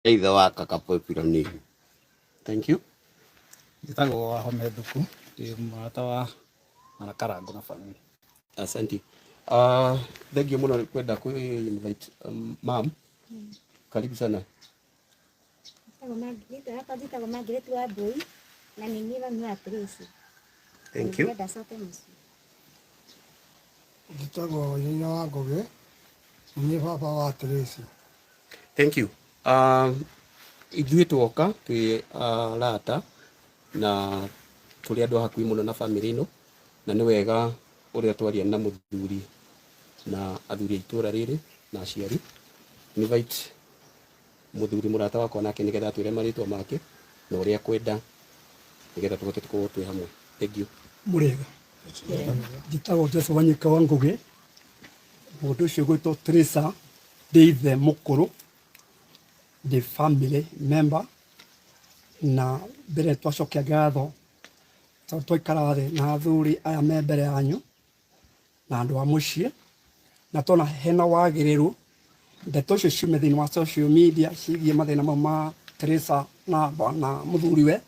Either wa kakapopira ni. Thank you. Njitagwo Wahome Thuku, ndi murata wa Marakarangu na family. Asante. Thank you muno kwenda ku invite mom. Karibu sana. Thank you. Njitagwo Nyina wa Ngugi, ni baba wa Tracy. Thank you. Ithuĩ twoka twĩ arata na tũrĩ andũ hakuhĩ mũno na family ĩno, na nĩ wega ũrĩa twaria na mũthuri na athuri a itũra rĩrĩ na aciari invite mũthuri mũrata wakwa nake nĩgetha atwĩre marĩtwa make na ũrĩa kwenda nĩgetha tũhote gũkorwo twĩ hamwe. Thank you. Mũrĩega. Njĩtagwo Joseph Wanyika wa Ngugi, mũndũ ũcio gwĩtwo Teresa ndĩ ithe mũkũrũ, ndĩ family member, na mbere twacokia ngatho tondũ twaikara thĩ na athuri aya me mbere yanyu na andũ a mũciĩ, na tona hena wagĩrĩru ndeto icio ciume thĩinĩ wa social media ciĩgiĩ mathĩna mau ma Teresa na mũthuriwe,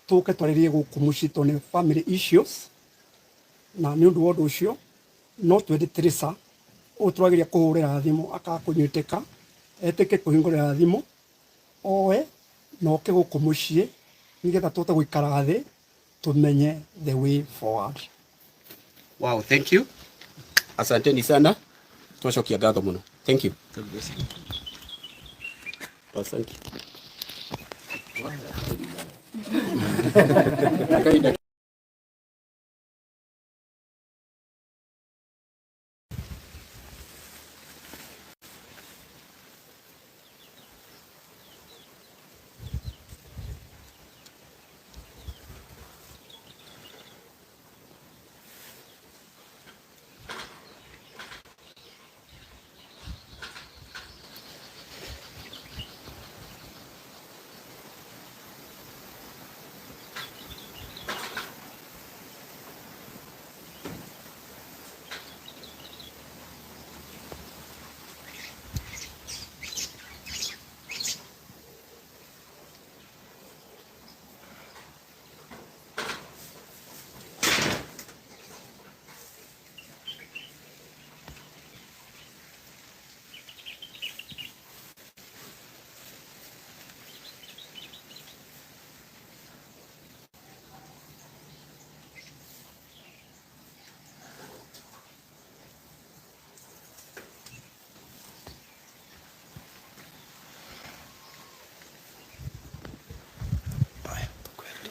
tũke twarĩrie gũkũ mũciĩ tondũ nĩ family issues, na nĩ ũndũ wa ũndũ ũcio no twende Teresa ũyũ tũrageria kũhũrĩra thimũ akakũnyitĩka etĩke kũhingũrĩra thimũ oe na oke gũkũ mũciĩ nĩgetha tũhote gũikara thĩ tumenye the way forward. Wow, thank you. Asanteni sana. Twacokia ngatho mũno. Thank you. Asante.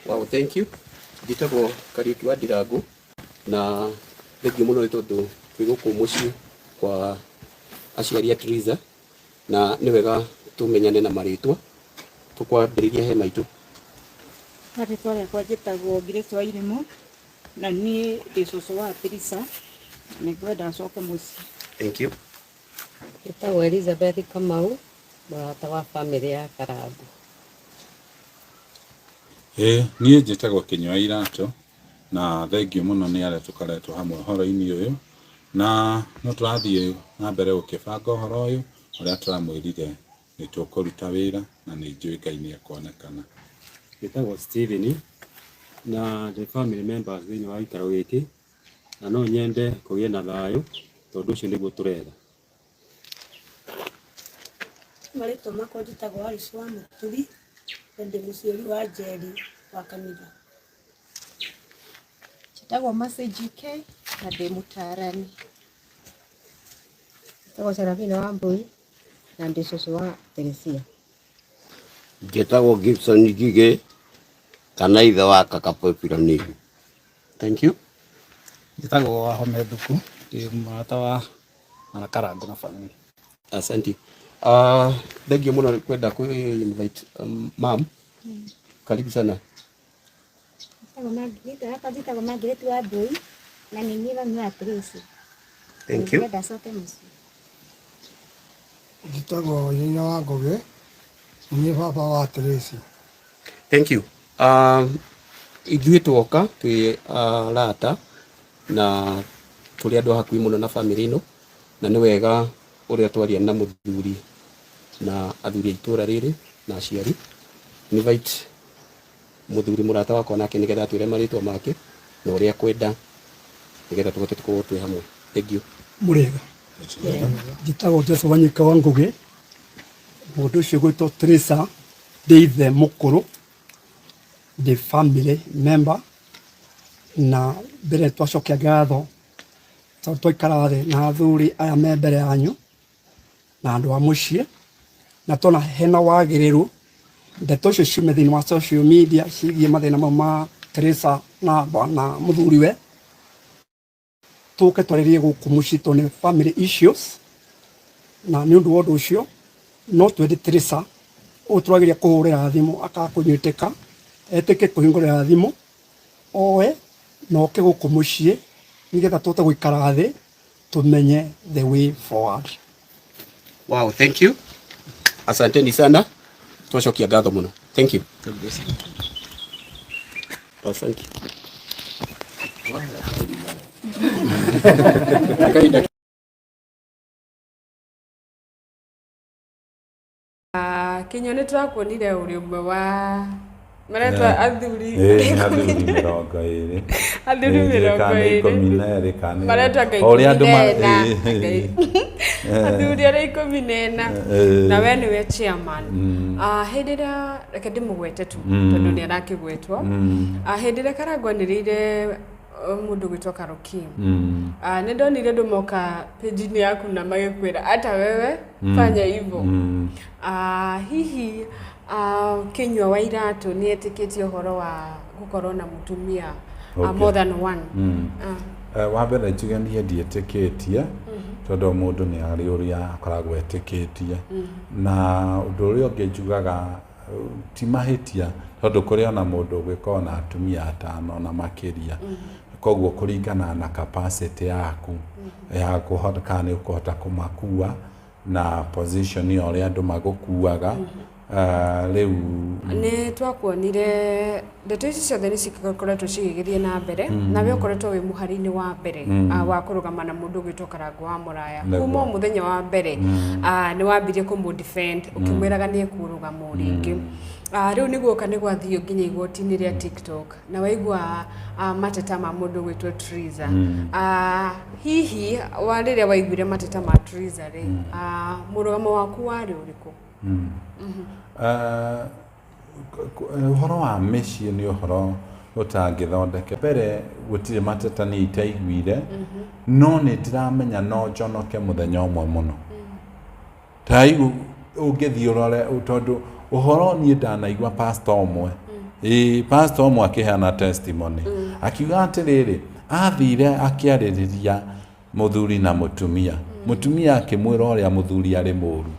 Wow, thank you. Njĩtagwo Kariuki wa Ndirangu na thank you mũno nĩ tondũ twĩ gũkũ mũciĩ kwa aciari a Teresa na nĩ wega tũmenyane na marĩtwa. Tũkwambĩrĩria he maitũ. Marĩtwa rĩakwa njĩtagwo Grace wa Irĩmu na niĩ ndĩ cũcũ wa Teresa, nĩngwenda acoke mũciĩ. Thank you. Njĩtagwo Elizabeth Kamau, mũrata wa family ya Karangu. Niĩ njĩtagwo Kĩnyua Iratũ na thengiũ mũno nĩ arĩa tũkoretwo hamwe ũhoro-inĩ ũyũ, na no tũrathiĩ na mbere gũkĩbanga ũhoro ũyũ ũrĩa tũramwĩrire nĩ tũkũruta wĩra na nĩ njũĩ Ngai nĩ ekwonekana. Njĩtagwo Stephen na the family members thĩinĩ wa gĩikaro gĩkĩ, na no nyende kũgĩe na thayũ tondũ ũcio nĩguo tũretha. Marĩtwa makwa njĩtagwo Alice wa Mũturi na ndĩ mũciari wa Njeri wa Kanitha. Njĩtagwo Mercy GK na ndĩ mũtarani. Njĩtagwo Serafina wa Mbui na ndĩ cũcũ wa Teresia. Njĩtagwo Gibson Ngigĩ kana ithe wa kakapopira ni. Thank you. Njĩtagwo Wahome Thuku, ndi murata wa Marakarangu na family. Asante. Thank you muno kwenda ku invite mom. Karibu sana. Njĩtagwo Margaret wa Mbui na nĩ niĩ mami wa Tracy. Thank you. Njĩtagwo Nyina wa Ngugi, ni baba wa Tracy. Thank you. Ithuĩ twoka twĩ arata na tũrĩ andũ hakuhĩ mũno na family ĩno, na nĩ wega ũrĩa twaria na mũthuri na athuri itura riri na aciari invite muthuri murata wakwa nake nigetha atwire maritwa make na uria kwenda nigetha tugote tukorwo twi hamwe. Thank you. Murega njitagwo Joseph Wanyika wa Ngugi, mundu ucio gwitwo Teresa Ndeithe Mukuru, the family member, na mbere twacokia ngatho tondu twaikara thi na athuri aya me mbere yanyu na andu a mucii na tona hena wagiriru ndeto cio ciume thiini wa social media cigie mathina mau ma Teresa na muthuri we tuke twaririe guku mucii tondu ni family issues, na ni undu wa undu ucio no twendi Teresa o twagiria kuhurira thimu akakunyiteka etike kuhingurira thimu oe no ke guku mucii nigetha tuote guikara thi tumenye the way forward. Wow, thank you. Asanteni sana. Twacokia ngatho muno. Thank you. Thank you. Kinyoni twakuonire uri umwe wa maretwa athuri athuri 20 athuri 20 maretwa ngai ori andu athuri ari 14 na we niwe chairman. Hindira reke ndimugwete tu tondu ni arakigwetwo. Hindira karangwanirire mundu gwitwa Karokim. Ni ndonire ndu moka page ni yaku na magikwira hata wewe fanya hivyo. Hihi Kinyua wa Iratu ni etikitie uhoro wa gukorwo na mutumia more than one. Wa mbere njuge ni ndietikitie tondu mundu ni ari uria akoragwo etikitie na undu uria ungi njugaga ti mahitia tondu kuri ona mundu gwikona na atumia 5 na makiria koguo kuringana na capacity yaku ya kuhota kana ukuhota kumakua na position yo ria andu magukuaga. Riu ni twakuonire ndeto ici ciothe ni cikoretwo cigigithie na mbere na we ukoretwo wi muhari-ini wa mbere wa kurugama na mundu gwitwo Karangu wa Muraya kuma muthenya wa mbere ni wambirie kumu defend ukimwiraga ni kurugama ringi. Riu ni guoka ni gwathio nginya igoti-ini ria TikTok na waigua mateta ma mundu gwitwo Teresa. Hihi riria waiguire mateta ma Teresa ri murugamo waku wari uriku? Uhoro wa mĩciĩ nĩ ũhoro ũtangĩthondeke. Mbere gũtirĩ mateta nĩ itaiguire no nĩ ndiramenya no njonoke mũthenya ũmwe mũno. Ta rĩu ũngĩthiĩ ũrore tondũ ũhoro niĩ ndanaigua pastor ũmwe pastor ũmwe akĩheana testimony akiuga atĩrĩrĩ athire akĩarĩrĩria mũthuri na mũtumia akĩmwĩra ũrĩa mũthuri arĩ mũũru.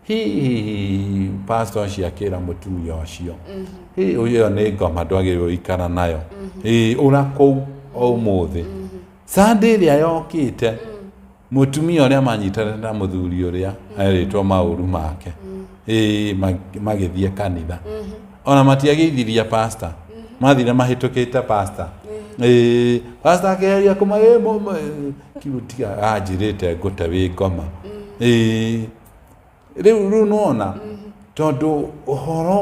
Hihi pastor ciakira mutumia ucio uyo ni ngoma ndwagirwo ikara nayo urakou umuthi Sunday ria yokite mutumia uria manyitana na muthuri uria aritwo mauru make magithie kanitha ona matiagithiria pastor mathire mahitukite pastor pastor akeria kumage kibutiga ajirite ngute wi ngoma riu nona tondu uhoro